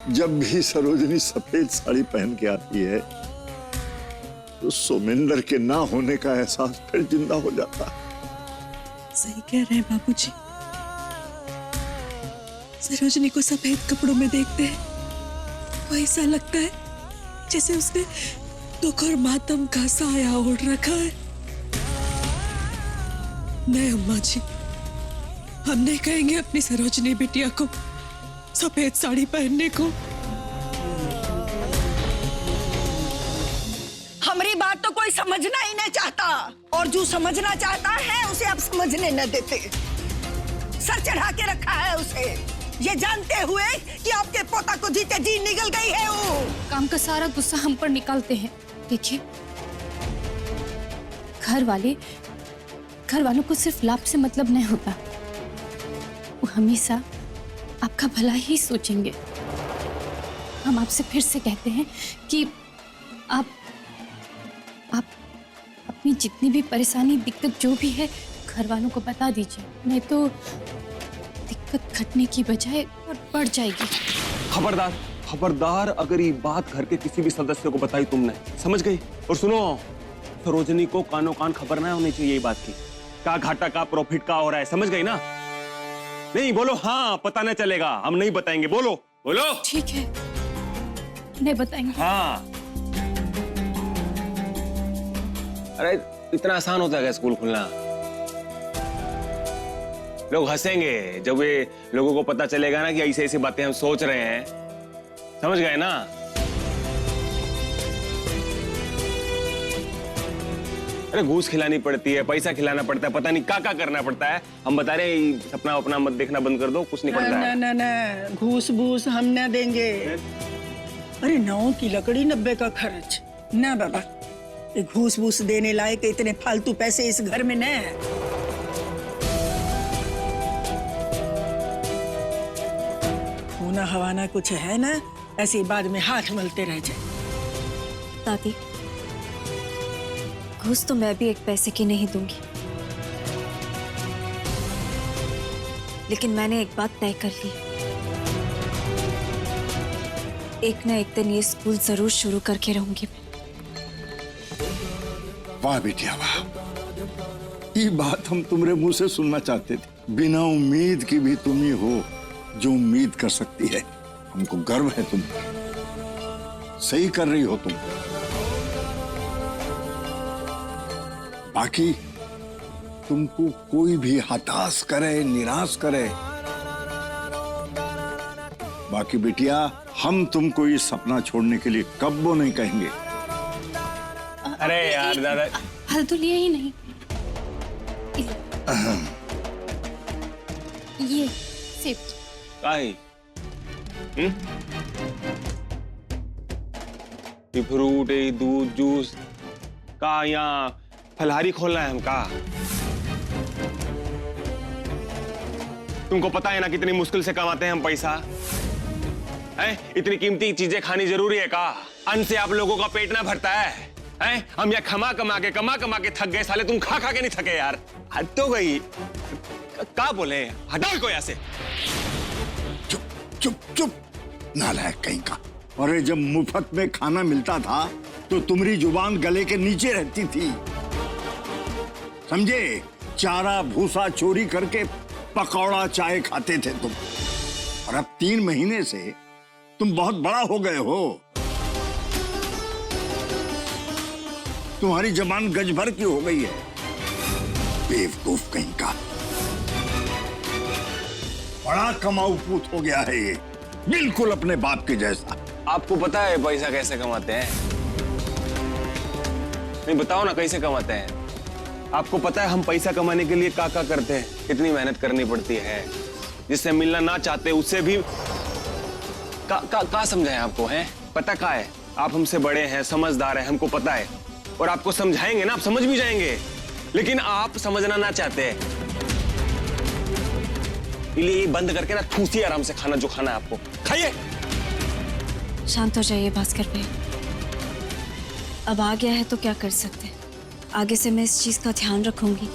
जब भी सरोजनी सफेद साड़ी पहन के आती है तो सोमेंद्र के ना होने का एहसास फिर जिंदा हो जाता है। सही कह रहे हैं बाबूजी। सरोजनी को सफेद कपड़ों में देखते हैं तो ऐसा लगता है जैसे उसने दुख और मातम का साया ओढ़ रखा है। नहीं अम्मा जी, हम नहीं कहेंगे अपनी सरोजनी बिटिया को सफेद साड़ी पहनने को। हमारी बात तो कोई समझना ही नहीं चाहता, और जो समझना चाहता है उसे आप समझने न देते। सर चढ़ा के रखा है उसे, ये जानते हुए कि आपके पोता को जीते जी निकल गई है वो। काम का सारा गुस्सा हम पर निकालते हैं। देखिए, घर वालों को सिर्फ लाभ से मतलब नहीं होता, वो हमेशा आपका भला ही सोचेंगे। हम आपसे फिर से कहते हैं कि आप अपनी जितनी भी परेशानी, दिक्कत जो भी है घर वालों को बता दीजिए, नहीं तो दिक्कत घटने की बजाय और बढ़ जाएगी। खबरदार, खबरदार अगर ये बात घर के किसी भी सदस्य को बताई तुमने, समझ गई? और सुनो, सरोजनी को कानों कान खबर ना होनी चाहिए ये बात की, का घाटा का प्रॉफिट का हो रहा है, समझ गई ना? नहीं बोलो हाँ, पता नहीं चलेगा, हम नहीं बताएंगे। बोलो बोलो। ठीक है, नहीं बताएंगे। हाँ। अरे इतना आसान होता है क्या स्कूल खुलना? लोग हंसेंगे जब ये लोगों को पता चलेगा ना कि ऐसे ऐसी बातें हम सोच रहे हैं, समझ गए ना? अरे घूस खिलानी पड़ती है, पैसा खिलाना पड़ता है, पता नहीं क्या करना पड़ता है। हम बता रहे हैं सपना अपना मत देखना बंद कर दो, कुछ नहीं पड़ता है। ना ना, घूस भूस हम न देंगे। अरे 9 की लकड़ी 90 का खर्च ना बाबा, ये घूस भूस देने लायक इतने फालतू पैसे इस घर में न है। होना हवाना कुछ है ना, ऐसे बाद में हाथ मलते रह जाए। दादी, घूस तो मैं भी एक पैसे की नहीं दूंगी, लेकिन मैंने एक बात तय कर ली, एक ना एक दिन ये स्कूल जरूर शुरू करके रहूंगी मैं। वाह बिटिया वाह, ये बात हम तुम्हारे मुंह से सुनना चाहते थे। बिना उम्मीद की भी तुम ही हो जो उम्मीद कर सकती है। हमको गर्व है तुम पर। सही कर रही हो तुम। बाकी तुमको कोई भी हताश करे, निराश करे, बाकी बिटिया हम तुमको ये सपना छोड़ने के लिए कब्बो नहीं कहेंगे। अरे यार दादा, हल तो लिया ही नहीं। ये सिर्फ काहे? ये फ्रूट, ये दूध, जूस का यहाँ फलहारी खोलना है हमका? तुमको पता है ना कितनी मुश्किल से कमाते हैं हम पैसा है? इतनी कीमती चीजें खानी जरूरी है का? अन्न से आप लोगों का पेट ना भरता है? हम यहाँ कमा कमा के थक गए साले, तुम खा खा के नहीं थके यार? हद तो गई। क्या बोले, हटाओ को यहाँ से। चुप चुप चुप, नालायक कहीं का। अरे जब मुफ्त में खाना मिलता था तो तुम्हारी जुबान गले के नीचे रहती थी, समझे? चारा भूसा चोरी करके पकौड़ा चाय खाते थे तुम, और अब 3 महीने से तुम बहुत बड़ा हो गए हो। तुम्हारी जबान गज भर की हो गई है। बेवकूफ कहीं का, बड़ा कमाऊ पूत हो गया है ये, बिल्कुल अपने बाप के जैसा। आपको पता है पैसा कैसे कमाते हैं? नहीं बताओ ना कैसे कमाते हैं? आपको पता है हम पैसा कमाने के लिए क्या करते हैं? कितनी मेहनत करनी पड़ती है, जिससे मिलना ना चाहते उससे भी का समझाएं आपको? है पता क्या है? आप हमसे बड़े हैं, समझदार हैं, हमको पता है, और आपको समझाएंगे ना, आप समझ भी जाएंगे, लेकिन आप समझना ना चाहते। इसलिए बंद करके ना ठूसिए आराम से, खाना जो खाना है आपको खाइए। शांत हो जाइए भास्कर भाई, अब आ गया है तो क्या कर सकते हैं। आगे से मैं इस चीज का ध्यान रखूंगी।